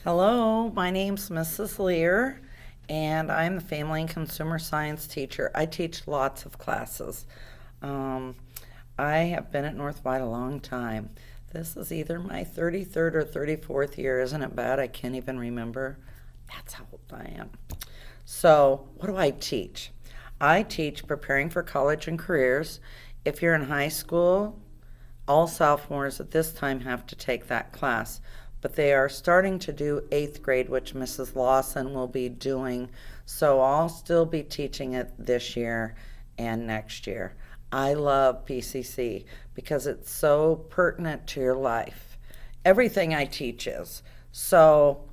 Hello, my name's Mrs. Lear, and I'm the Family and Consumer Science teacher. I teach lots of classes. Um, I have been at North White a long time. This is either my 33rd or 34th year. Isn't it bad? I can't even remember. That's how old I am. So, what do I teach? I teach preparing for college and careers. If you're in high school, all sophomores at this time have to take that class, but they are starting to do eighth grade, which Mrs. Lawson will be doing. So I'll still be teaching it this year and next year. I love PCC because it's so pertinent to your life. Everything I teach is. So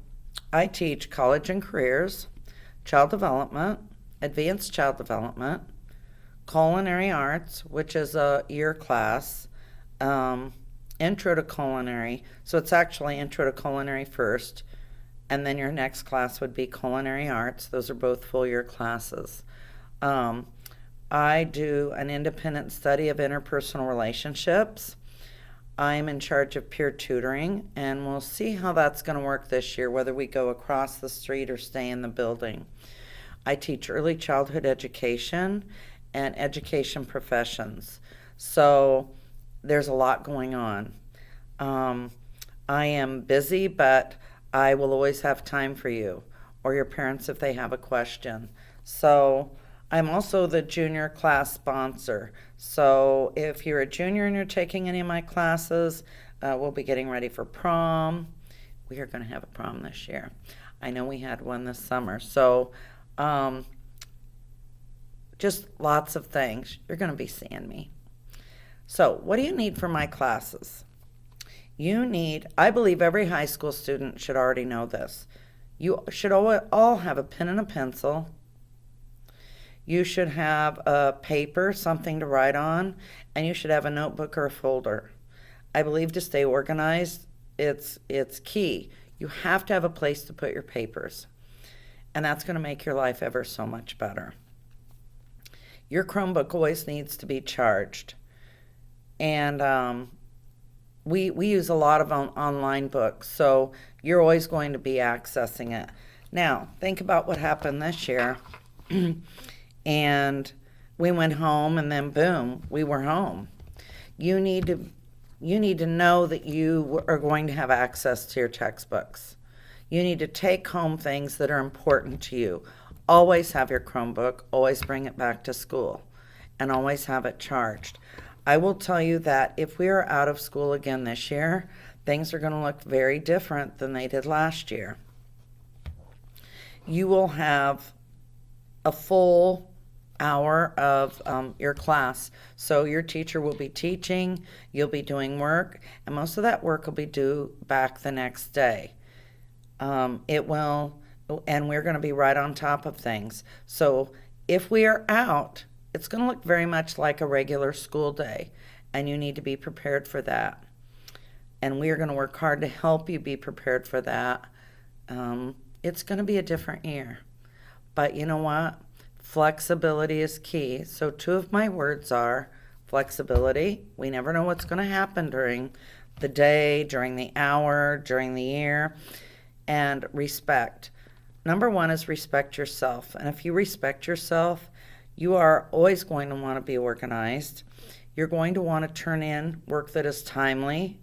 I teach college and careers, child development, advanced child development, culinary arts, which is a year class, um, intro to culinary. So it's actually intro to culinary first, and then your next class would be culinary arts. Those are both full year classes. Um, I do an independent study of interpersonal relationships. I'm in charge of peer tutoring, and we'll see how that's going to work this year, whether we go across the street or stay in the building. I teach early childhood education and education professions. So there's a lot going on. Um, I am busy, but I will always have time for you or your parents if they have a question. So I'm also the junior class sponsor. So if you're a junior and you're taking any of my classes, we'll be getting ready for prom. We are going to have a prom this year. I know we had one this summer. So um, just lots of things. You're going to be seeing me. So, what do you need for my classes? I believe every high school student should already know this. You should all have a pen and a pencil. You should have a paper, something to write on, and you should have a notebook or a folder. I believe to stay organized, it's key. You have to have a place to put your papers, and that's going to make your life ever so much better. Your Chromebook always needs to be charged. And we use a lot of online books, so you're always going to be accessing it. Now, think about what happened this year. And we went home, and then boom, we were home. You need to you need to know that you are going to have access to your textbooks. You need to take home things that are important to you. Always have your Chromebook, always bring it back to school, and always have it charged. I will tell you that if we are out of school again this year, things are going to look very different than they did last year. You will have a full hour of your class. So your teacher will be teaching, you'll be doing work, and most of that work will be due back the next day. It will, and we're going to be right on top of things. So if we are out, it's going to look very much like a regular school day, and you need to be prepared for that. And we are going to work hard to help you be prepared for that. It's going to be a different year. But you know what? Flexibility is key. So, two of my words are flexibility. We never know what's going to happen during the day, during the hour, during the year. And respect. Number one is respect yourself. And if you respect yourself, you are always going to want to be organized. You're going to want to turn in work that is timely,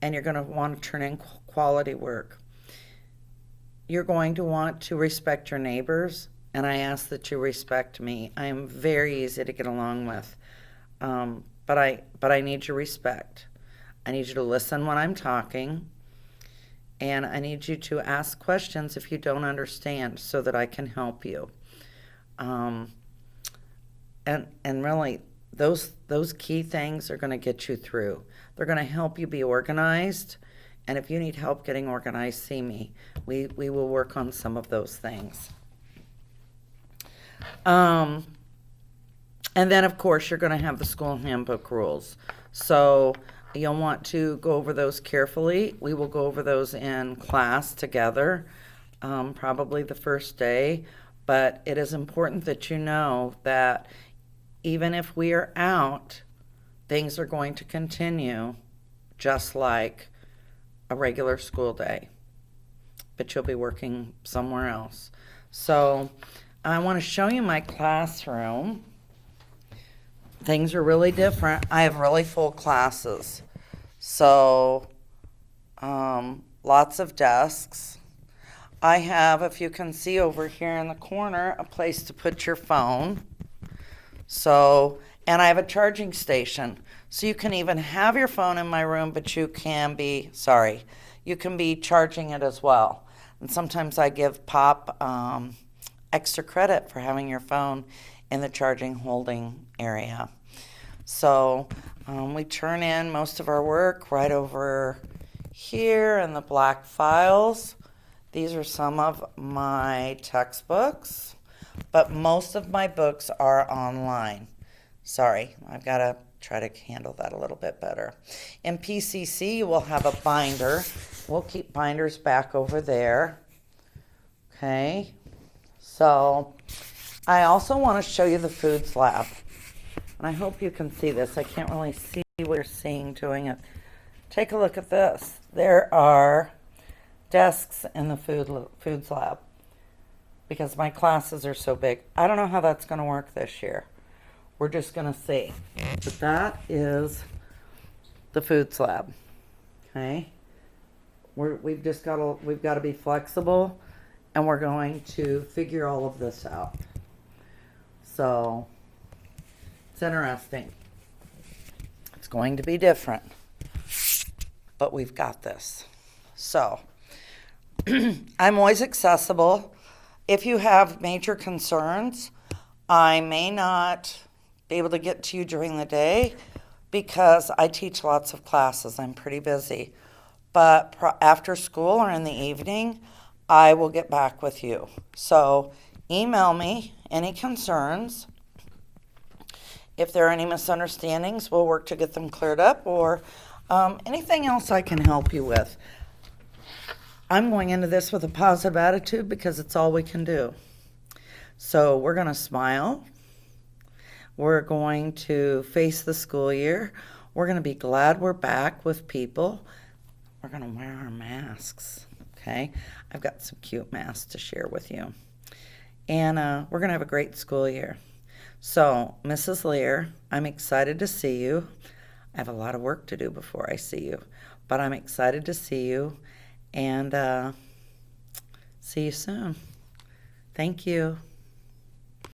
and you're going to want to turn in quality work. You're going to want to respect your neighbors, and I ask that you respect me. I am very easy to get along with, but I need your respect. I need you to listen when I'm talking, and I need you to ask questions if you don't understand so that I can help you. And really, those key things are going to get you through. They're going to help you be organized. And if you need help getting organized, see me. We will work on some of those things. And then, of course, you're going to have the school handbook rules. So you'll want to go over those carefully. We will go over those in class together, probably the first day. But it is important that you know that even if we are out, things are going to continue just like a regular school day. but you'll be working somewhere else. So I want to show you my classroom. Things are really different. I have really full classes. So lots of desks. I have, if you can see over here in the corner, a place to put your phone. So, and I have a charging station. So you can even have your phone in my room, but you can be charging it as well. And sometimes I give Pop extra credit for having your phone in the charging holding area. So we turn in most of our work right over here in the black files. These are some of my textbooks, but most of my books are online. Sorry, I've got to try to handle that a little bit better. In PCC, you will have a binder. We'll keep binders back over there. Okay, so I also want to show you the foods lab. And I hope you can see this. I can't really see what you're seeing doing it. Take a look at this. There are desks in the foods lab because my classes are so big. I don't know how that's going to work this year. We're just going to see. But that is the foods lab. Okay? We've got to be flexible, and we're going to figure all of this out. So it's interesting. It's going to be different, but we've got this. So I'm always accessible. If you have major concerns, I may not be able to get to you during the day because I teach lots of classes. I'm pretty busy. But after school or in the evening, I will get back with you. So email me any concerns. If there are any misunderstandings, we'll work to get them cleared up, or anything else I can help you with. I'm going into this with a positive attitude because it's all we can do. So we're going to smile. We're going to face the school year. We're going to be glad we're back with people. We're going to wear our masks, okay? I've got some cute masks to share with you. And we're going to have a great school year. So, Mrs. Lear, I'm excited to see you. I have a lot of work to do before I see you, but I'm excited to see you, and see you soon. Thank you.